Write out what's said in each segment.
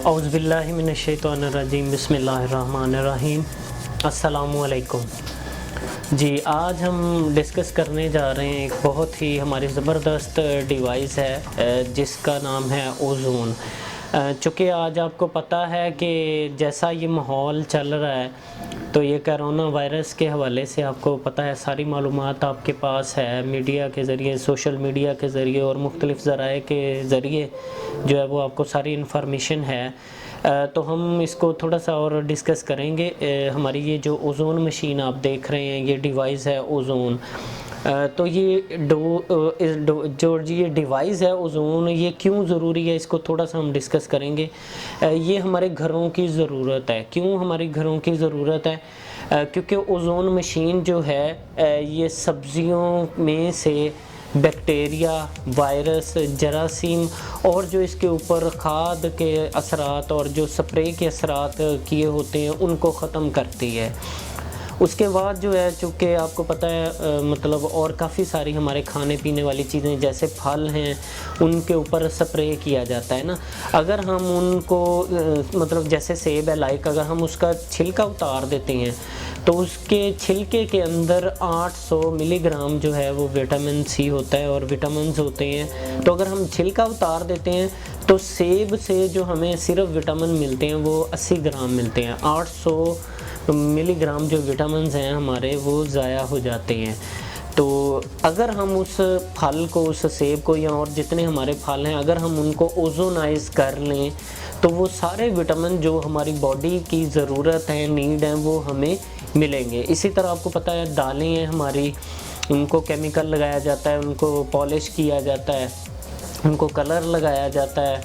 औज़ुबिल्लाहि मिनश्शैतानिर्रजीम बिस्मिल्लाहिर्रहमानिर्रहीम। अस्सलामुअलैकुम। जी, आज हम डिस्कस करने जा रहे हैं एक बहुत ही हमारी ज़बरदस्त डिवाइस है जिसका नाम है ओज़ोन। चूँकि आज आपको पता है कि जैसा ये माहौल चल रहा है, तो ये कोरोना वायरस के हवाले से आपको पता है सारी मालूमात आपके पास है, मीडिया के ज़रिए, सोशल मीडिया के ज़रिए और मुख्तलिफ़ ज़राए के ज़रिए जो है वो आपको सारी इन्फॉर्मेशन है। तो हम इसको थोड़ा सा और डिस्कस करेंगे। हमारी ये जो ओज़ोन मशीन आप देख रहे हैं, ये डिवाइस है ओज़ोन। तो जो ये डिवाइस है ओज़ोन, ये क्यों ज़रूरी है, इसको थोड़ा सा हम डिस्कस करेंगे। ये हमारे घरों की ज़रूरत है। क्यों हमारी घरों की ज़रूरत है? क्योंकि ओज़ोन मशीन जो है ये सब्ज़ियों में से बैक्टीरिया, वायरस, जरासीम और जो इसके ऊपर खाद के असरात और जो स्प्रे के असरात किए होते हैं उनको ख़त्म करती है। उसके बाद जो है, चूँकि आपको पता है मतलब और काफ़ी सारी हमारे खाने पीने वाली चीज़ें जैसे फल हैं, उनके ऊपर स्प्रे किया जाता है ना। अगर हम उनको मतलब जैसे सेब है, लाइक अगर हम उसका छिलका उतार देते हैं तो उसके छिलके के अंदर 800 मिलीग्राम जो है वो विटामिन सी होता है और विटामिन्स होते हैं। तो अगर हम छिलका उतार देते हैं तो सेब से जो हमें सिर्फ विटामिन मिलते हैं वो 80 ग्राम मिलते हैं। 800 मिलीग्राम जो विटामिन्स हैं हमारे वो ज़ाया हो जाते हैं। तो अगर हम उस फल को, उस सेब को या और जितने हमारे फल हैं, अगर हम उनको ओजोनाइज कर लें तो वो सारे विटामिन जो हमारी बॉडी की ज़रूरत है, नीड है, वो हमें मिलेंगे। इसी तरह आपको पता है दालें हैं हमारी, उनको केमिकल लगाया जाता है, उनको पॉलिश किया जाता है, उनको कलर लगाया जाता है,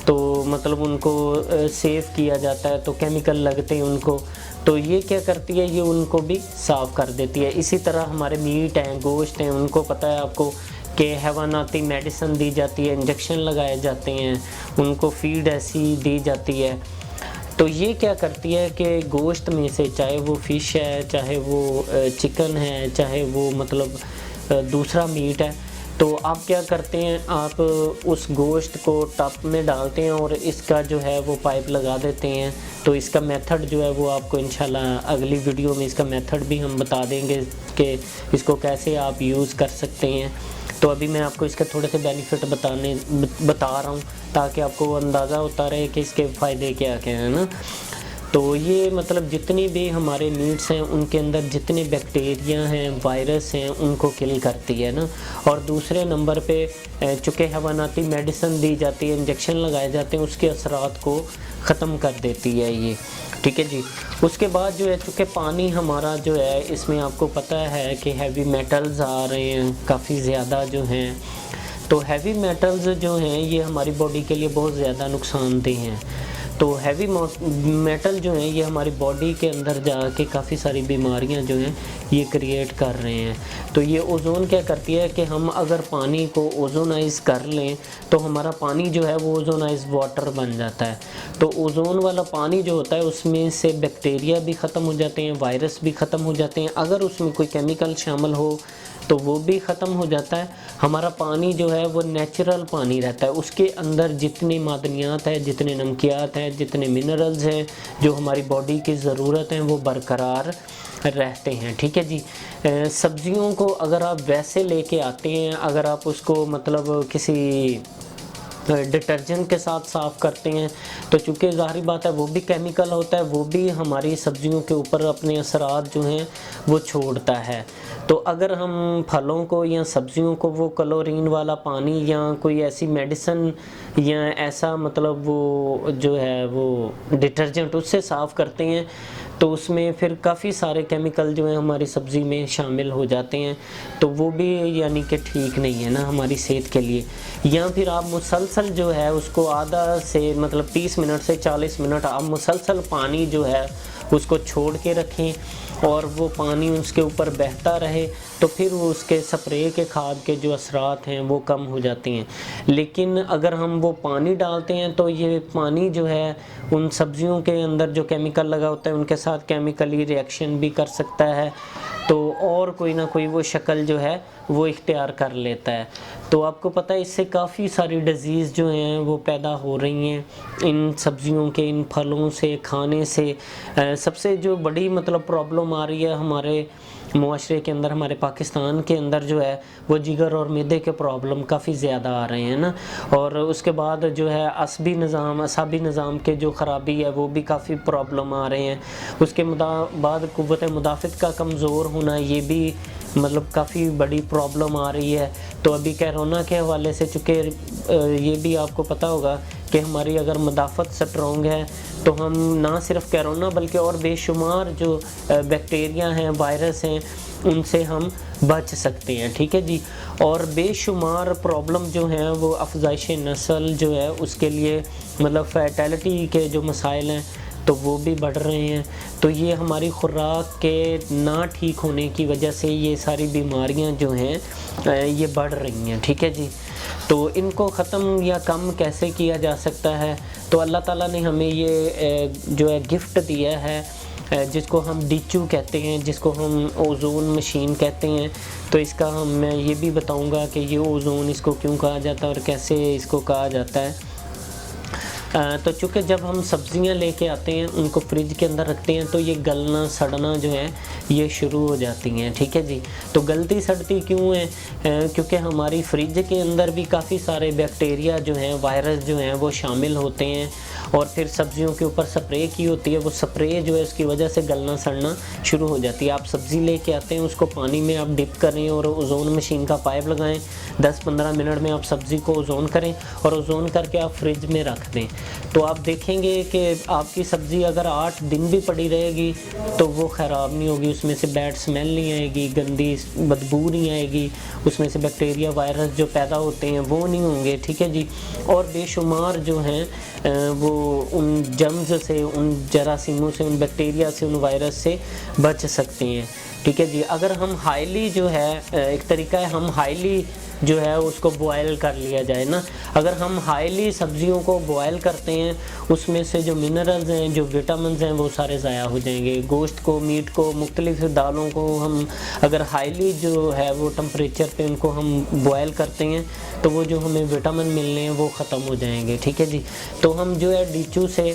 तो मतलब उनको सेव किया जाता है, तो केमिकल लगते हैं उनको। तो ये क्या करती है, ये उनको भी साफ़ कर देती है। इसी तरह हमारे मीट हैं, गोश्त हैं, उनको पता है आपको कि हैवानाती मेडिसिन दी जाती है, इंजेक्शन लगाए जाते हैं, उनको फीड ऐसी दी जाती है। तो ये क्या करती है कि गोश्त में से, चाहे वो फ़िश है, चाहे वो चिकन है, चाहे वो मतलब दूसरा मीट है, तो आप क्या करते हैं, आप उस गोश्त को टब में डालते हैं और इसका जो है वो पाइप लगा देते हैं। तो इसका मेथड जो है वो आपको इंशाल्लाह अगली वीडियो में इसका मेथड भी हम बता देंगे कि इसको कैसे आप यूज़ कर सकते हैं। तो अभी मैं आपको इसके थोड़े से बेनिफिट बता रहा हूँ ताकि आपको अंदाज़ा होता रहे कि इसके फ़ायदे क्या क्या हैं ना। तो ये मतलब जितनी भी हमारे मीट्स हैं उनके अंदर जितने बैक्टीरिया हैं, वायरस हैं, उनको किल करती है ना। और दूसरे नंबर पे चूँकि हैवानाती मेडिसिन दी जाती है, इंजेक्शन लगाए जाते हैं, उसके असरात को ख़त्म कर देती है ये, ठीक है जी। उसके बाद जो है, चूँकि पानी हमारा जो है इसमें आपको पता है कि हैवी मेटल्स आ रहे हैं काफ़ी ज़्यादा जो हैं। तो हैवी मेटल्स जो हैं ये हमारी बॉडी के लिए बहुत ज़्यादा नुकसानदेह हैं। तो हैवी मेटल जो हैं ये हमारी बॉडी के अंदर जाके काफ़ी सारी बीमारियां जो हैं ये क्रिएट कर रहे हैं। तो ये ओज़ोन क्या करती है कि हम अगर पानी को ओज़ोनाइज कर लें तो हमारा पानी जो है वो ओज़ोनाइज वाटर बन जाता है। तो ओज़ोन वाला पानी जो होता है उसमें से बैक्टीरिया भी ख़त्म हो जाते हैं, वायरस भी ख़त्म हो जाते हैं। अगर उसमें कोई केमिकल शामिल हो तो वो भी ख़त्म हो जाता है। हमारा पानी जो है वो नेचुरल पानी रहता है, उसके अंदर जितनी मादनियात है, जितने नमकियात हैं, जितने मिनरल्स हैं जो हमारी बॉडी की ज़रूरत हैं वो बरकरार रहते हैं, ठीक है जी। सब्ज़ियों को अगर आप वैसे लेके आते हैं, अगर आप उसको मतलब किसी डिटर्जेंट के साथ साफ़ करते हैं तो चूँकि ज़ाहिर बात है वो भी केमिकल होता है, वो भी हमारी सब्ज़ियों के ऊपर अपने असरात जो हैं वो छोड़ता है। तो अगर हम फलों को या सब्ज़ियों को वो क्लोरीन वाला पानी या कोई ऐसी मेडिसिन या ऐसा मतलब वो जो है वो डिटर्जेंट उससे साफ़ करते हैं तो उसमें फिर काफ़ी सारे केमिकल जो हैं हमारी सब्ज़ी में शामिल हो जाते हैं, तो वो भी यानी कि ठीक नहीं है ना हमारी सेहत के लिए। या फिर आप मुसलसल जो है उसको आधा से मतलब 30 मिनट से 40 मिनट आप मुसलसल पानी जो है उसको छोड़ के रखें और वो पानी उसके ऊपर बहता रहे, तो फिर वो उसके स्प्रे के खाद के जो असरात हैं वो कम हो जाते हैं। लेकिन अगर हम वो पानी डालते हैं तो ये पानी जो है उन सब्जियों के अंदर जो केमिकल लगा होता है उनके साथ केमिकली रिएक्शन भी कर सकता है। तो और कोई ना कोई वो शक्ल जो है वो इख्तियार कर लेता है। तो आपको पता है इससे काफ़ी सारी डिज़ीज़ जो हैं वो पैदा हो रही हैं इन सब्जियों के, इन फलों से खाने से। सबसे जो बड़ी मतलब प्रॉब्लम आ रही है हमारे मुआशरे के अंदर, हमारे पाकिस्तान के अंदर जो है वो जिगर और मैदे के प्रॉब्लम काफ़ी ज़्यादा आ रहे हैं ना। और उसके बाद जो है असाबी निज़ाम के जो ख़राबी है वो भी काफ़ी प्रॉब्लम आ रहे हैं। उसके बाद क़ुव्वत मुदाफ़त का कमज़ोर होना, ये भी मतलब काफ़ी बड़ी प्रॉब्लम आ रही है। तो अभी कोरोना के हवाले से, चूँकि ये भी आपको पता होगा कि हमारी अगर मुदाफ़त स्ट्रॉन्ग है तो हम ना सिर्फ कोरोना बल्कि और बेशुमार जो बैक्टीरिया हैं, वायरस हैं, उनसे हम बच सकते हैं। ठीक है जी। और बेशुमार प्रॉब्लम जो हैं वो अफज़ाइश नस्ल जो है उसके लिए मतलब फर्टिलिटी के जो मसाइल हैं तो वो भी बढ़ रहे हैं। तो ये हमारी खुराक के ना ठीक होने की वजह से ये सारी बीमारियां जो हैं ये बढ़ रही हैं। ठीक है जी। तो इनको ख़त्म या कम कैसे किया जा सकता है? तो अल्लाह ताला ने हमें ये जो है गिफ्ट दिया है जिसको हम डीचू कहते हैं, जिसको हम ओज़ोन मशीन कहते हैं। तो इसका मैं ये भी बताऊंगा कि ये ओज़ोन इसको क्यों कहा जाता है और कैसे इसको कहा जाता है। तो चूँकि जब हम सब्ज़ियाँ लेके आते हैं, उनको फ्रिज के अंदर रखते हैं तो ये गलना सड़ना जो है ये शुरू हो जाती हैं। ठीक है जी। तो गलती सड़ती क्यों है? क्योंकि हमारी फ्रिज के अंदर भी काफ़ी सारे बैक्टीरिया जो हैं, वायरस जो हैं वो शामिल होते हैं और फिर सब्ज़ियों के ऊपर स्प्रे की होती है। वो स्प्रे जो है उसकी वजह से गलना सड़ना शुरू हो जाती है। आप सब्ज़ी लेके आते हैं, उसको पानी में आप डिप करें और ओज़ोन मशीन का पाइप लगाएं। 10-15 मिनट में आप सब्ज़ी को ओज़ोन करें और ओज़ोन करके आप फ्रिज में रख दें। तो आप देखेंगे कि आपकी सब्ज़ी अगर 8 दिन भी पड़ी रहेगी तो वो ख़राब नहीं होगी, उसमें से बैड स्मेल नहीं आएगी, गंदी बदबू नहीं आएगी, उसमें से बैक्टीरिया वायरस जो पैदा होते हैं वो नहीं होंगे। ठीक है जी। और बेशुमार जो हैं वो उन जर्म्स से, उन जरासीमों से, उन बैक्टीरिया से, उन वायरस से बच सकते हैं। ठीक है जी। अगर हम हाईली जो है एक तरीका है, हम हाईली जो है उसको बॉयल कर लिया जाए ना। अगर हम हाईली सब्जियों को बॉयल करते हैं उसमें से जो मिनरल्स हैं, जो विटामिन्स हैं वो सारे ज़ाया हो जाएंगे। गोश्त को, मीट को, मुख्तलिफ दालों को हम अगर हाईली जो है वो टेम्परेचर पे उनको हम बॉयल करते हैं तो वो जो हमें विटामिन मिलने हैं वो ख़त्म हो जाएंगे। ठीक है जी। तो हम जो है डीचू से,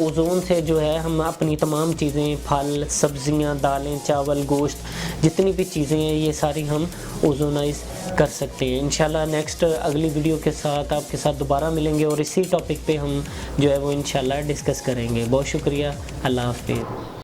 ओज़ोन से जो है हम अपनी तमाम चीज़ें, फल, सब्ज़ियाँ, दालें, चावल, गोश्त, जितनी भी चीज़ें हैं ये सारी हम ओज़ोनाइज़ कर सकते हैं। इंशाल्लाह नेक्स्ट अगली वीडियो के साथ आपके साथ दोबारा मिलेंगे और इसी टॉपिक पे हम जो है वो इंशाल्लाह डिस्कस करेंगे। बहुत शुक्रिया। अल्लाह हाफ़िज़।